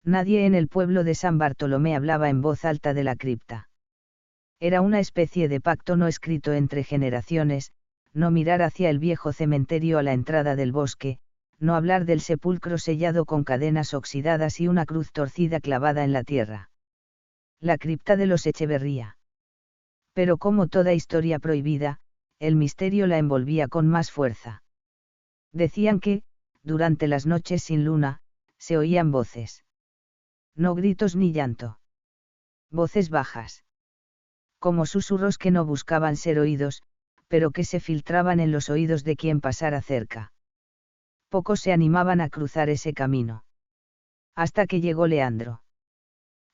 Nadie en el pueblo de San Bartolomé hablaba en voz alta de la cripta. Era una especie de pacto no escrito entre generaciones, no mirar hacia el viejo cementerio a la entrada del bosque, no hablar del sepulcro sellado con cadenas oxidadas y una cruz torcida clavada en la tierra. La cripta de los Echeverría. Pero como toda historia prohibida, el misterio la envolvía con más fuerza. Decían que, durante las noches sin luna, se oían voces. No gritos ni llanto. Voces bajas. Como susurros que no buscaban ser oídos, pero que se filtraban en los oídos de quien pasara cerca. Pocos se animaban a cruzar ese camino. Hasta que llegó Leandro.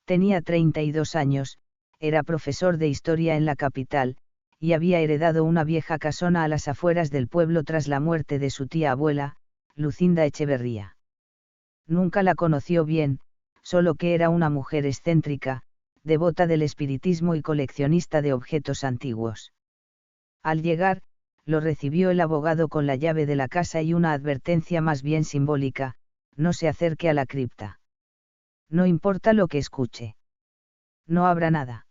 Tenía 32 años, era profesor de historia en la capital, y había heredado una vieja casona a las afueras del pueblo tras la muerte de su tía abuela, Lucinda Echeverría. Nunca la conoció bien, solo que era una mujer excéntrica, devota del espiritismo y coleccionista de objetos antiguos. Al llegar, lo recibió el abogado con la llave de la casa y una advertencia más bien simbólica: no se acerque a la cripta. No importa lo que escuche. No habrá nada.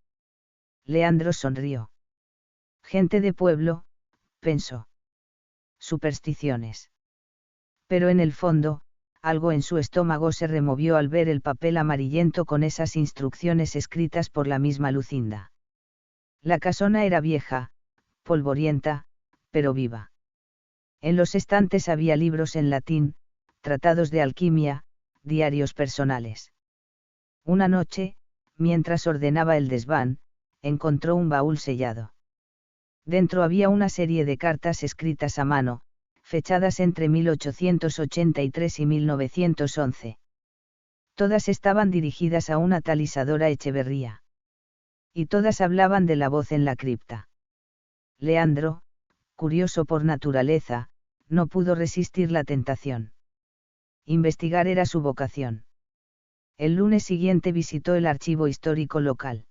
Leandro sonrió. Gente de pueblo, pensó. Supersticiones. Pero en el fondo, algo en su estómago se removió al ver el papel amarillento con esas instrucciones escritas por la misma Lucinda. La casona era vieja, polvorienta, pero viva. En los estantes había libros en latín, tratados de alquimia, diarios personales. Una noche, mientras ordenaba el desván, encontró un baúl sellado. Dentro había una serie de cartas escritas a mano, fechadas entre 1883 y 1911. Todas estaban dirigidas a una tal Isadora Echeverría. Y todas hablaban de la voz en la cripta. Leandro, curioso por naturaleza, no pudo resistir la tentación. Investigar era su vocación. El lunes siguiente visitó el archivo histórico local.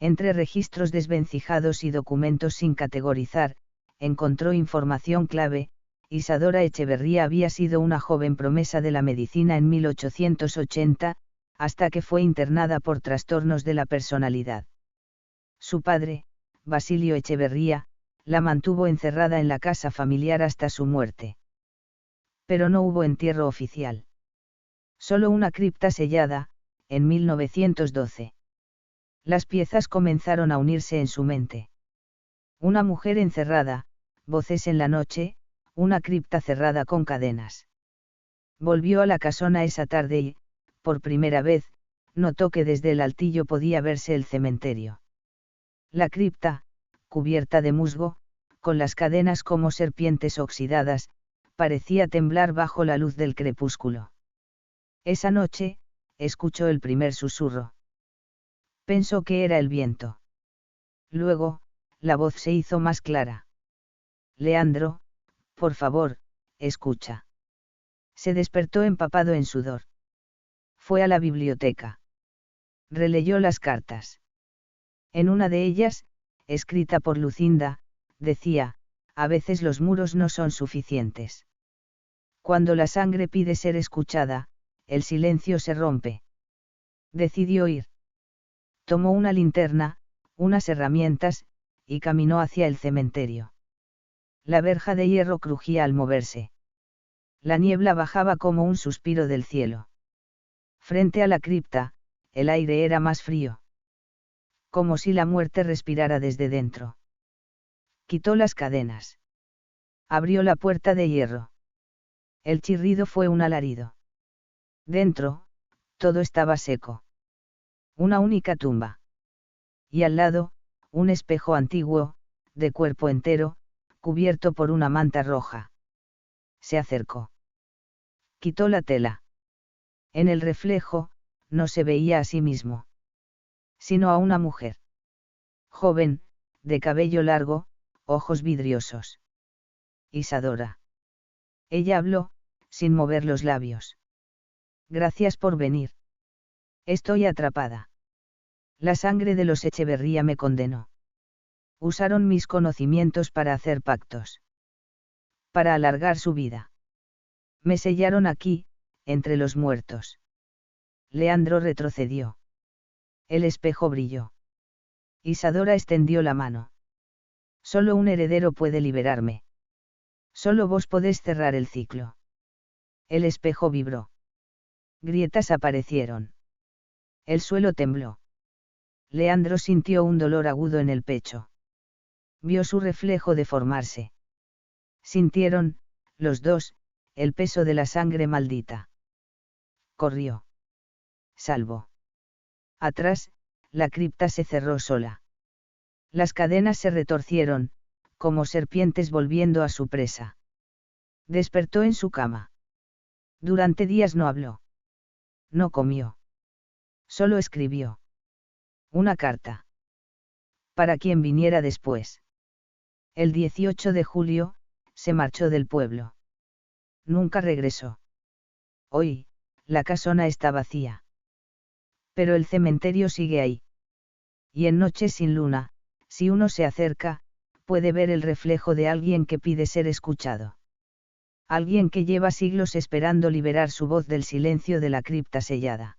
Entre registros desvencijados y documentos sin categorizar, encontró información clave: Isadora Echeverría había sido una joven promesa de la medicina en 1880, hasta que fue internada por trastornos de la personalidad. Su padre, Basilio Echeverría, la mantuvo encerrada en la casa familiar hasta su muerte. Pero no hubo entierro oficial. Solo una cripta sellada, en 1912. Las piezas comenzaron a unirse en su mente. Una mujer encerrada, voces en la noche, una cripta cerrada con cadenas. Volvió a la casona esa tarde y, por primera vez, notó que desde el altillo podía verse el cementerio. La cripta, cubierta de musgo, con las cadenas como serpientes oxidadas, parecía temblar bajo la luz del crepúsculo. Esa noche, escuchó el primer susurro. Pensó que era el viento. Luego, la voz se hizo más clara. Leandro, por favor, escucha. Se despertó empapado en sudor. Fue a la biblioteca. Releyó las cartas. En una de ellas, escrita por Lucinda, decía: a veces los muros no son suficientes. Cuando la sangre pide ser escuchada, el silencio se rompe. Decidió ir. Tomó una linterna, unas herramientas, y caminó hacia el cementerio. La verja de hierro crujía al moverse. La niebla bajaba como un suspiro del cielo. Frente a la cripta, el aire era más frío. Como si la muerte respirara desde dentro. Quitó las cadenas. Abrió la puerta de hierro. El chirrido fue un alarido. Dentro, todo estaba seco. Una única tumba. Y al lado, un espejo antiguo, de cuerpo entero, cubierto por una manta roja. Se acercó. Quitó la tela. En el reflejo, no se veía a sí mismo, sino a una mujer. Joven, de cabello largo, ojos vidriosos. Isadora. Ella habló, sin mover los labios. Gracias por venir. Estoy atrapada. La sangre de los Echeverría me condenó. Usaron mis conocimientos para hacer pactos. Para alargar su vida. Me sellaron aquí, entre los muertos. Leandro retrocedió. El espejo brilló. Isadora extendió la mano. Solo un heredero puede liberarme. Solo vos podés cerrar el ciclo. El espejo vibró. Grietas aparecieron. El suelo tembló. Leandro sintió un dolor agudo en el pecho. Vio su reflejo deformarse. Sintieron, los dos, el peso de la sangre maldita. Corrió. Salvo. Atrás, la cripta se cerró sola. Las cadenas se retorcieron, como serpientes volviendo a su presa. Despertó en su cama. Durante días no habló. No comió. Solo escribió. Una carta. Para quien viniera después. El 18 de julio, se marchó del pueblo. Nunca regresó. Hoy, la casona está vacía. Pero el cementerio sigue ahí. Y en noches sin luna, si uno se acerca, puede ver el reflejo de alguien que pide ser escuchado. Alguien que lleva siglos esperando liberar su voz del silencio de la cripta sellada.